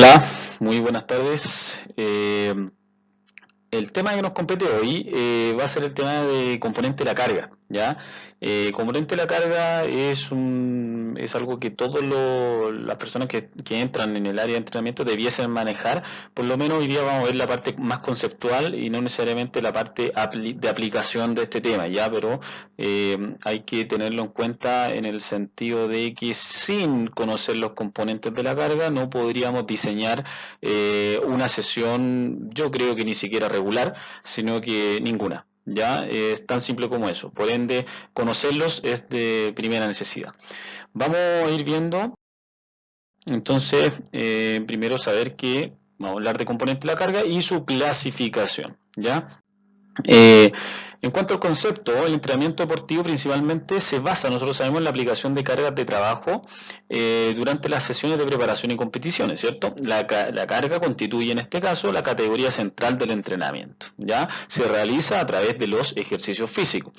Hola, muy buenas tardes. El tema que nos compete hoy va a ser el tema de componente de la carga, ¿ya? Componente de la carga es algo que todas las personas que entran en el área de entrenamiento debiesen manejar. Por lo menos hoy día vamos a ver la parte más conceptual y no necesariamente la parte de aplicación de este tema, ¿ya? Pero hay que tenerlo en cuenta en el sentido de que sin conocer los componentes de la carga no podríamos diseñar una sesión, yo creo que ni siquiera regular, sino que ninguna. Ya es tan simple como eso. Por ende, conocerlos es de primera necesidad. Vamos a ir viendo, entonces, primero saber que vamos a hablar de componente de la carga y su clasificación. ¿Ya? Eh, en cuanto al concepto, el entrenamiento deportivo principalmente se basa, nosotros sabemos, en la aplicación de cargas de trabajo durante las sesiones de preparación y competiciones, ¿cierto? La carga constituye en este caso la categoría central del entrenamiento, ¿ya? Se realiza a través de los ejercicios físicos.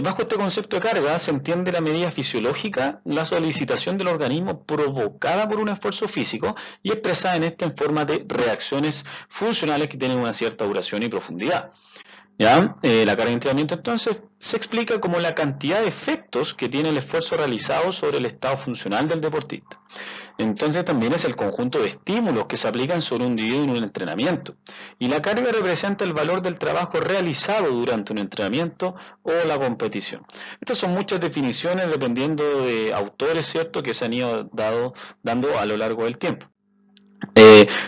Bajo este concepto de carga se entiende la medida fisiológica, la solicitación del organismo provocada por un esfuerzo físico y expresada en forma de reacciones funcionales que tienen una cierta duración y profundidad. ¿Ya? La carga de entrenamiento entonces se explica como la cantidad de efectos que tiene el esfuerzo realizado sobre el estado funcional del deportista. Entonces también es el conjunto de estímulos que se aplican sobre un individuo en un entrenamiento. Y la carga representa el valor del trabajo realizado durante un entrenamiento o la competición. Estas son muchas definiciones dependiendo de autores, ¿cierto?, que se han ido dando a lo largo del tiempo.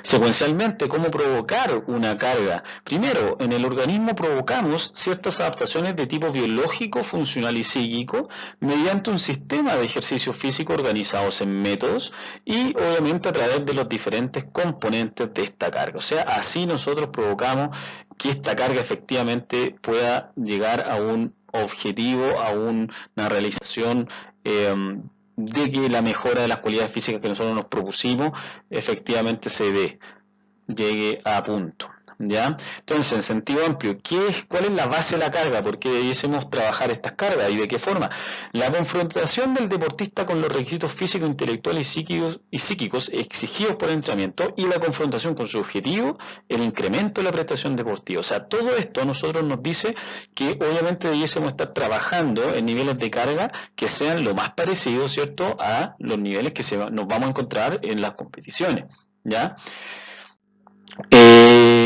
Secuencialmente, ¿cómo provocar una carga? Primero, en el organismo provocamos ciertas adaptaciones de tipo biológico, funcional y psíquico mediante un sistema de ejercicios físicos organizados en métodos y obviamente a través de los diferentes componentes de esta carga. O sea, así nosotros provocamos que esta carga efectivamente pueda llegar a un objetivo, a una realización de que la mejora de las cualidades físicas que nosotros nos propusimos efectivamente se dé, llegue a punto. ¿Ya? Entonces, en sentido amplio, ¿cuál es la base de la carga? ¿Por qué debiésemos trabajar estas cargas y de qué forma? La confrontación del deportista con los requisitos físicos, intelectuales y psíquicos exigidos por el entrenamiento y la confrontación con su objetivo, el incremento de la prestación deportiva. O sea, todo esto a nosotros nos dice que obviamente debiésemos estar trabajando en niveles de carga que sean lo más parecidos, ¿cierto?, a los niveles que nos vamos a encontrar en las competiciones. ¿Ya?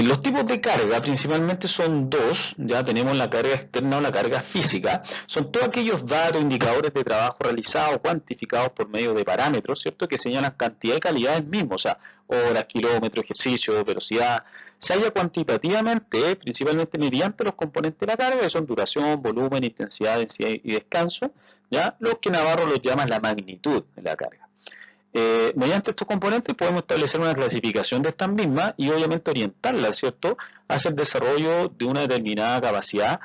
Los tipos de carga principalmente son dos, ya tenemos la carga externa o la carga física, son todos aquellos datos, indicadores de trabajo realizado, cuantificados por medio de parámetros, ¿cierto?, que señalan cantidad y calidades mismos, o sea, horas, kilómetros, ejercicio, velocidad, se halla cuantitativamente, principalmente mediante los componentes de la carga, que son duración, volumen, intensidad, densidad y descanso, ya, los que Navarro los llama la magnitud de la carga. Mediante estos componentes podemos establecer una clasificación de estas mismas y obviamente orientarlas, ¿cierto?, hacia el desarrollo de una determinada capacidad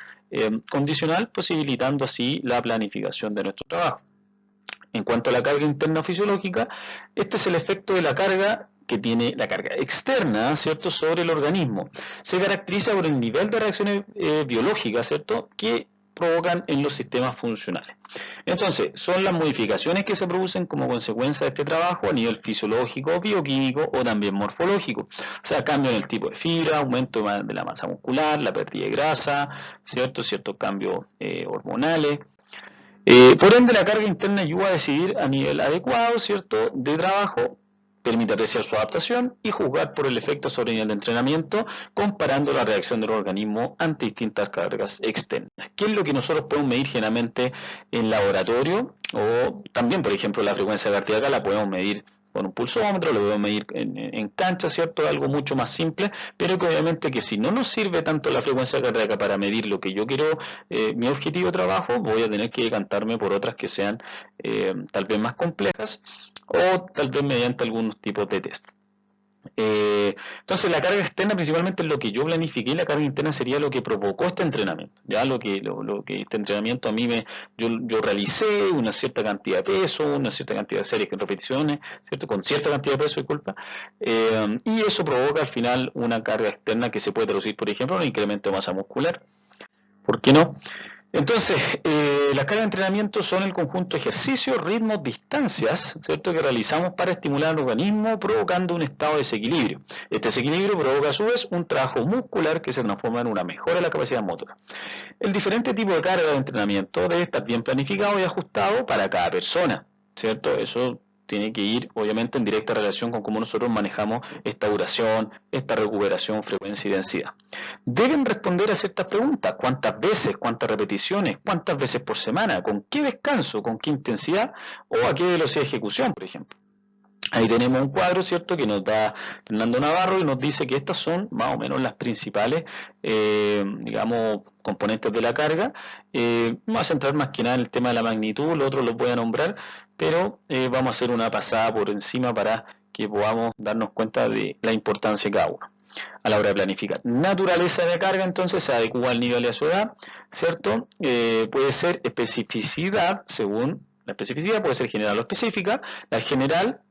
condicional, posibilitando así la planificación de nuestro trabajo. En cuanto a la carga interna fisiológica, este es el efecto de la carga que tiene la carga externa, ¿cierto?, sobre el organismo. Se caracteriza por el nivel de reacciones biológicas, ¿cierto?, que provocan en los sistemas funcionales. Entonces, son las modificaciones que se producen como consecuencia de este trabajo a nivel fisiológico, bioquímico o también morfológico. O sea, cambio en el tipo de fibra, aumento de la masa muscular, la pérdida de grasa, ¿cierto?, ciertos cambios hormonales. Por ende, la carga interna ayuda a decidir a nivel adecuado, ¿cierto?, de trabajo, permite apreciar su adaptación y juzgar por el efecto sobre el nivel de entrenamiento, comparando la reacción del organismo ante distintas cargas externas. ¿Qué es lo que nosotros podemos medir generalmente en laboratorio? O también, por ejemplo, la frecuencia cardíaca la podemos medir con un pulsómetro, lo podemos medir en cancha, ¿cierto? Algo mucho más simple, pero que obviamente que si no nos sirve tanto la frecuencia cardíaca para medir lo que yo quiero, mi objetivo de trabajo, voy a tener que decantarme por otras que sean tal vez más complejas o tal vez mediante algunos tipos de test. Entonces la carga externa principalmente es lo que yo planifiqué y la carga interna sería lo que provocó este entrenamiento, ya lo que este entrenamiento a mí yo realicé una cierta cantidad de peso, una cierta cantidad de series con repeticiones, ¿cierto?, con cierta cantidad de peso, disculpa, y eso provoca al final una carga externa que se puede traducir, por ejemplo, en un incremento de masa muscular. ¿Por qué no? Entonces, las cargas de entrenamiento son el conjunto de ejercicios, ritmos, distancias, ¿cierto?, que realizamos para estimular al organismo, provocando un estado de desequilibrio. Este desequilibrio provoca a su vez un trabajo muscular que se transforma en una mejora de la capacidad motora. El diferente tipo de carga de entrenamiento debe estar bien planificado y ajustado para cada persona, ¿cierto? Eso tiene que ir obviamente en directa relación con cómo nosotros manejamos esta duración, esta recuperación, frecuencia y densidad. Deben responder a ciertas preguntas: cuántas veces, cuántas repeticiones, cuántas veces por semana, con qué descanso, con qué intensidad o a qué velocidad de ejecución, por ejemplo. Ahí tenemos un cuadro, ¿cierto?, que nos da Fernando Navarro y nos dice que estas son más o menos las principales, digamos, componentes de la carga. Vamos a centrar más que nada en el tema de la magnitud, los otros los voy a nombrar, pero vamos a hacer una pasada por encima para que podamos darnos cuenta de la importancia de cada uno a la hora de planificar. Naturaleza de carga, entonces, se adecua al nivel y a su edad, ¿cierto? Puede ser especificidad, según la especificidad, puede ser general o específica. La general,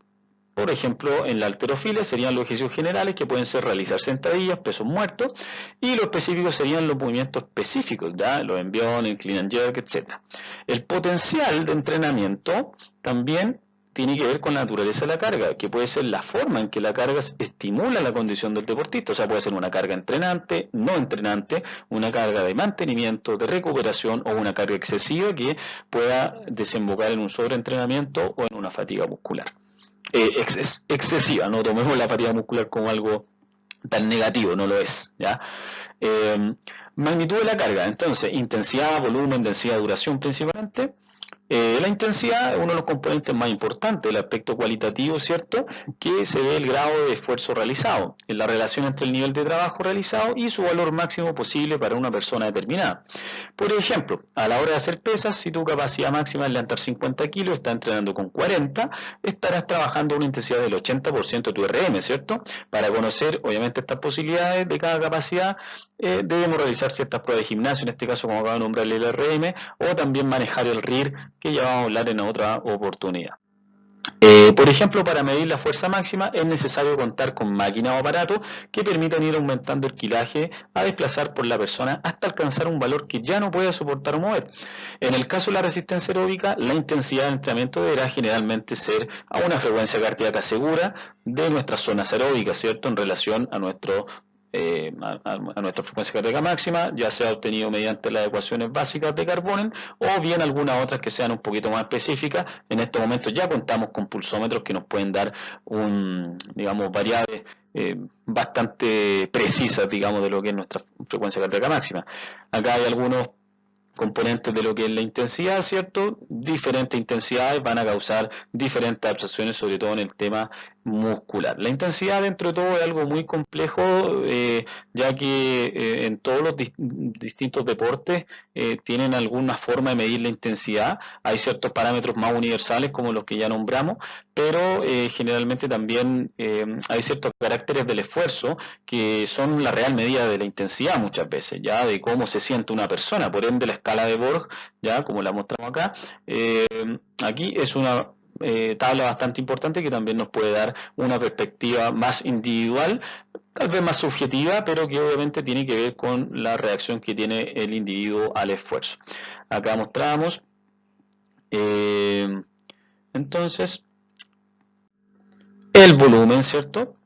por ejemplo, en la halterofilia serían los ejercicios generales que pueden ser realizar sentadillas, pesos muertos, y los específicos serían los movimientos específicos, ¿ya?, los enviones, clean and jerk, etc. El potencial de entrenamiento también tiene que ver con la naturaleza de la carga, que puede ser la forma en que la carga estimula la condición del deportista. O sea, puede ser una carga entrenante, no entrenante, una carga de mantenimiento, de recuperación, o una carga excesiva que pueda desembocar en un sobreentrenamiento o en una fatiga muscular. Excesiva, no tomemos la fatiga muscular como algo tan negativo, no lo es, ¿ya? Magnitud de la carga, entonces, intensidad, volumen, densidad, duración principalmente. La intensidad es uno de los componentes más importantes del aspecto cualitativo, ¿cierto?, que se ve el grado de esfuerzo realizado, en la relación entre el nivel de trabajo realizado y su valor máximo posible para una persona determinada. Por ejemplo, a la hora de hacer pesas, si tu capacidad máxima es levantar 50 kilos, estás entrenando con 40, estarás trabajando a una intensidad del 80% de tu RM, ¿cierto? Para conocer, obviamente, estas posibilidades de cada capacidad, debemos realizar ciertas pruebas de gimnasio, en este caso, como acabo de nombrar, el RM, o también manejar el RIR, que ya vamos a hablar en otra oportunidad. Por ejemplo, para medir la fuerza máxima es necesario contar con máquinas o aparatos que permitan ir aumentando el kilaje a desplazar por la persona hasta alcanzar un valor que ya no puede soportar o mover. En el caso de la resistencia aeróbica, la intensidad de entrenamiento deberá generalmente ser a una frecuencia cardíaca segura de nuestras zonas aeróbicas, ¿cierto?, en relación a nuestro a nuestra frecuencia cardíaca máxima, ya sea obtenido mediante las ecuaciones básicas de Carbonen o bien algunas otras que sean un poquito más específicas. En estos momentos ya contamos con pulsómetros que nos pueden dar digamos, variables bastante precisas, digamos, de lo que es nuestra frecuencia cardíaca máxima. Acá hay algunos componentes de lo que es la intensidad, ¿cierto? Diferentes intensidades van a causar diferentes adaptaciones, sobre todo en el tema muscular. La intensidad, dentro de todo, es algo muy complejo, ya que en todos los distintos deportes tienen alguna forma de medir la intensidad. Hay ciertos parámetros más universales, como los que ya nombramos, pero generalmente también hay ciertos caracteres del esfuerzo que son la real medida de la intensidad muchas veces, ya de cómo se siente una persona. Por ende, la escala de Borg, ya como la mostramos acá, aquí es una tabla bastante importante que también nos puede dar una perspectiva más individual, tal vez más subjetiva, pero que obviamente tiene que ver con la reacción que tiene el individuo al esfuerzo. Acá mostramos entonces el volumen, ¿cierto?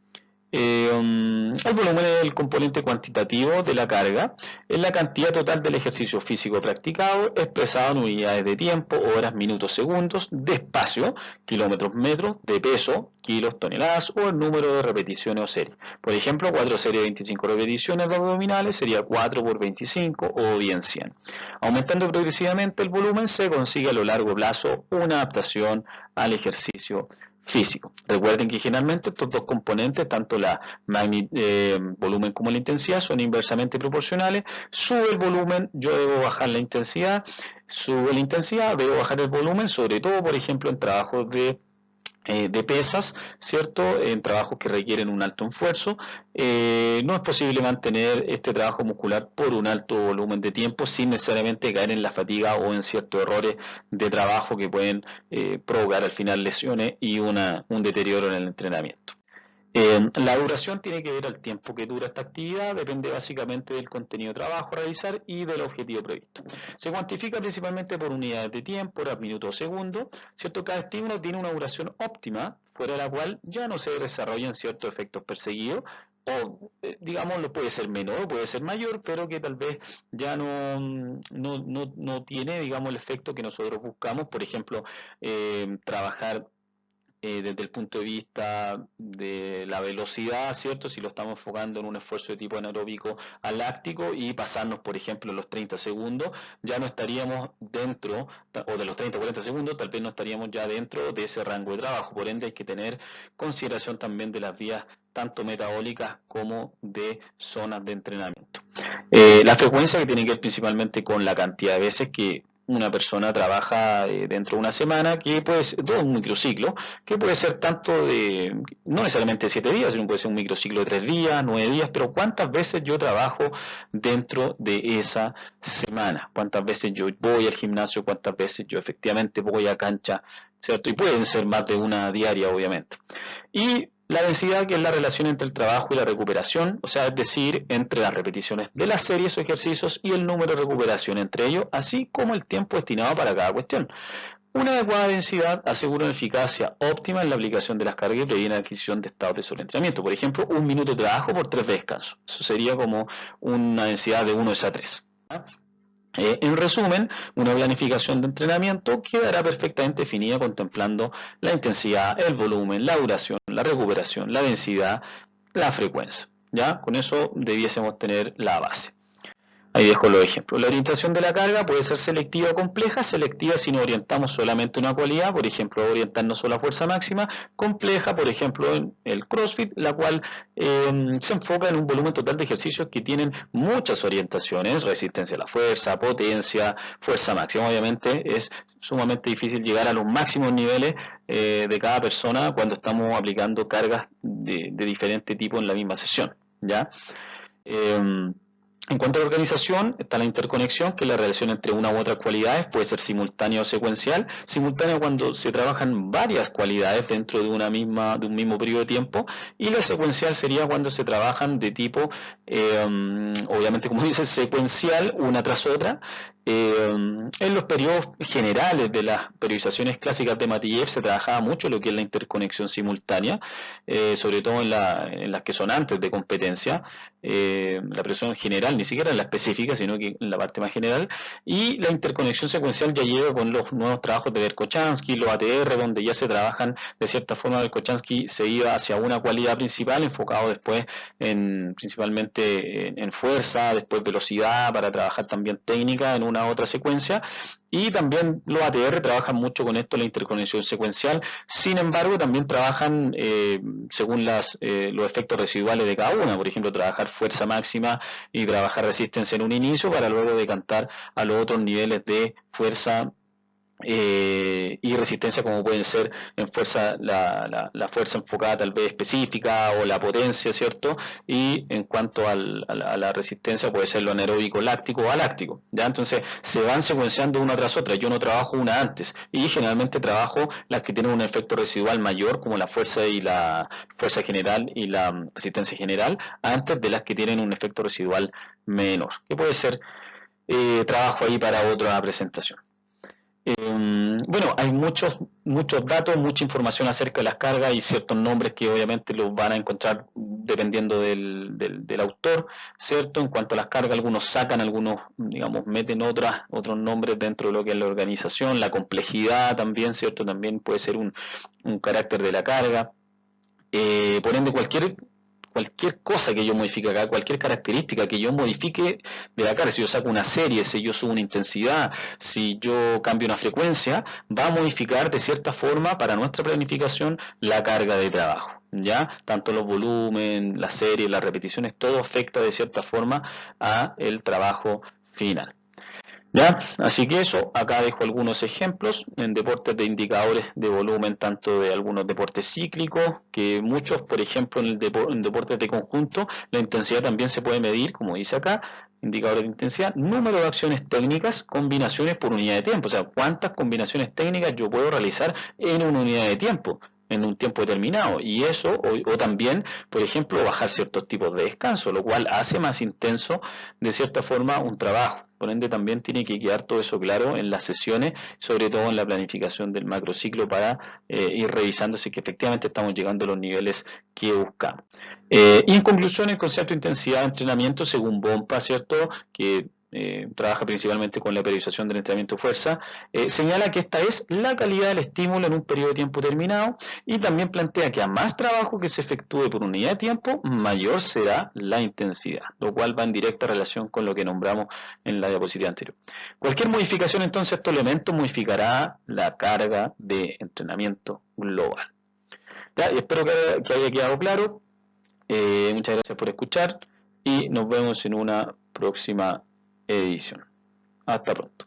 El volumen es el componente cuantitativo de la carga, es la cantidad total del ejercicio físico practicado, expresado en unidades de tiempo, horas, minutos, segundos, de espacio, kilómetros, metros, de peso, kilos, toneladas, o el número de repeticiones o series. Por ejemplo, 4 series de 25 repeticiones de abdominales sería 4 por 25 o bien 100. Aumentando progresivamente el volumen, se consigue a lo largo plazo una adaptación al ejercicio físico. Recuerden que generalmente estos dos componentes, tanto la volumen como la intensidad, son inversamente proporcionales. Sube el volumen, yo debo bajar la intensidad. Sube la intensidad, debo bajar el volumen, sobre todo, por ejemplo, en trabajos de pesas, ¿cierto?, en trabajos que requieren un alto esfuerzo. No es posible mantener este trabajo muscular por un alto volumen de tiempo sin necesariamente caer en la fatiga o en ciertos errores de trabajo que pueden provocar al final lesiones y un deterioro en el entrenamiento. La duración tiene que ver al tiempo que dura esta actividad, depende básicamente del contenido de trabajo a realizar y del objetivo previsto. Se cuantifica principalmente por unidades de tiempo, horas, minutos o segundos, ¿cierto? Cada estímulo tiene una duración óptima, fuera de la cual ya no se desarrollan ciertos efectos perseguidos, o digamos, lo puede ser menor, puede ser mayor, pero que tal vez ya no tiene, digamos, el efecto que nosotros buscamos, por ejemplo, trabajar desde el punto de vista de la velocidad, ¿cierto? Si lo estamos enfocando en un esfuerzo de tipo anaeróbico al láctico y pasarnos, por ejemplo, los 30 segundos, ya no estaríamos dentro, o de los 30 a 40 segundos, tal vez no estaríamos ya dentro de ese rango de trabajo. Por ende, hay que tener consideración también de las vías tanto metabólicas como de zonas de entrenamiento. La frecuencia que tiene que ver principalmente con la cantidad de veces que una persona trabaja dentro de una semana, que puede ser todo un microciclo, que puede ser tanto de, no necesariamente 7 días, sino puede ser un microciclo de 3 días, 9 días, pero cuántas veces yo trabajo dentro de esa semana, cuántas veces yo voy al gimnasio, cuántas veces yo efectivamente voy a cancha, ¿cierto? Y pueden ser más de una diaria, obviamente. Y la densidad, que es la relación entre el trabajo y la recuperación, o sea, es decir, entre las repeticiones de las series o ejercicios y el número de recuperación entre ellos, así como el tiempo destinado para cada cuestión. Una adecuada densidad asegura una eficacia óptima en la aplicación de las cargas y previene la adquisición de estados de sobreentrenamiento. Por ejemplo, 1 minuto de trabajo por 3 de descanso. Eso sería como una densidad de 1:3. En resumen, una planificación de entrenamiento quedará perfectamente definida contemplando la intensidad, el volumen, la duración, la recuperación, la densidad, la frecuencia. ¿Ya? Con eso debiésemos tener la base. Ahí dejo los ejemplos. La orientación de la carga puede ser selectiva o compleja. Selectiva si nos orientamos solamente a una cualidad, por ejemplo, orientarnos solo a fuerza máxima. Compleja, por ejemplo, en el CrossFit, la cual se enfoca en un volumen total de ejercicios que tienen muchas orientaciones, resistencia a la fuerza, potencia, fuerza máxima. Obviamente es sumamente difícil llegar a los máximos niveles de cada persona cuando estamos aplicando cargas de diferente tipo en la misma sesión, ¿ya? En cuanto a la organización, está la interconexión, que es la relación entre una u otras cualidades, puede ser simultánea o secuencial. Simultánea cuando se trabajan varias cualidades dentro de un mismo periodo de tiempo, y la secuencial sería cuando se trabajan de tipo, obviamente como dice, secuencial, una tras otra. En los periodos generales de las periodizaciones clásicas de Matillev se trabajaba mucho lo que es la interconexión simultánea, sobre todo en las que son antes de competencia. La presión general, ni siquiera en la específica, sino que en la parte más general, y la interconexión secuencial ya llega con los nuevos trabajos de Verkhoshansky, los ATR, donde ya se trabajan de cierta forma. Verkhoshansky se iba hacia una cualidad principal, enfocado después principalmente en fuerza, después velocidad, para trabajar también técnica en una otra secuencia, y también los ATR trabajan mucho con esto, la interconexión secuencial. Sin embargo, también trabajan según los efectos residuales de cada una, por ejemplo, trabajar fuerza máxima y trabajar resistencia en un inicio para luego decantar a los otros niveles de fuerza y resistencia, como pueden ser en fuerza la fuerza enfocada tal vez específica o la potencia, ¿cierto? Y en cuanto a la resistencia puede ser lo anaeróbico láctico o aláctico, ¿ya? Entonces se van secuenciando una tras otra. Yo no trabajo una antes y generalmente trabajo las que tienen un efecto residual mayor, como la fuerza y la fuerza general y la resistencia general, antes de las que tienen un efecto residual menor, que puede ser trabajo ahí para otra presentación. Bueno, hay muchos datos, mucha información acerca de las cargas y ciertos nombres que obviamente los van a encontrar dependiendo del autor, ¿cierto? En cuanto a las cargas, algunos sacan, algunos, digamos, meten otros nombres dentro de lo que es la organización. La complejidad también, ¿cierto? También puede ser un carácter de la carga. Por ende, cualquier cosa que yo modifique acá, cualquier característica que yo modifique de la carga, si yo saco una serie, si yo subo una intensidad, si yo cambio una frecuencia, va a modificar de cierta forma para nuestra planificación la carga de trabajo, ¿ya? Tanto los volúmenes, las series, las repeticiones, todo afecta de cierta forma a el trabajo final. ¿Ya? Así que eso, acá dejo algunos ejemplos en deportes de indicadores de volumen, tanto de algunos deportes cíclicos, que muchos, por ejemplo, en deportes de conjunto, la intensidad también se puede medir, como dice acá, indicadores de intensidad, número de acciones técnicas, combinaciones por unidad de tiempo, o sea, cuántas combinaciones técnicas yo puedo realizar en una unidad de tiempo. en un tiempo determinado, y eso, o también, por ejemplo, bajar ciertos tipos de descanso, lo cual hace más intenso, de cierta forma, un trabajo. Por ende, también tiene que quedar todo eso claro en las sesiones, sobre todo en la planificación del macrociclo, para ir revisando si que efectivamente estamos llegando a los niveles que buscamos. Y en conclusión, el concepto de intensidad de entrenamiento, según Bompa, ¿cierto?, que trabaja principalmente con la periodización del entrenamiento de fuerza, señala que esta es la calidad del estímulo en un periodo de tiempo determinado, y también plantea que a más trabajo que se efectúe por unidad de tiempo, mayor será la intensidad, lo cual va en directa relación con lo que nombramos en la diapositiva anterior. Cualquier modificación entonces a estos elementos modificará la carga de entrenamiento global. Ya, y espero que haya quedado claro. Muchas gracias por escuchar y nos vemos en una próxima edición. Hasta pronto.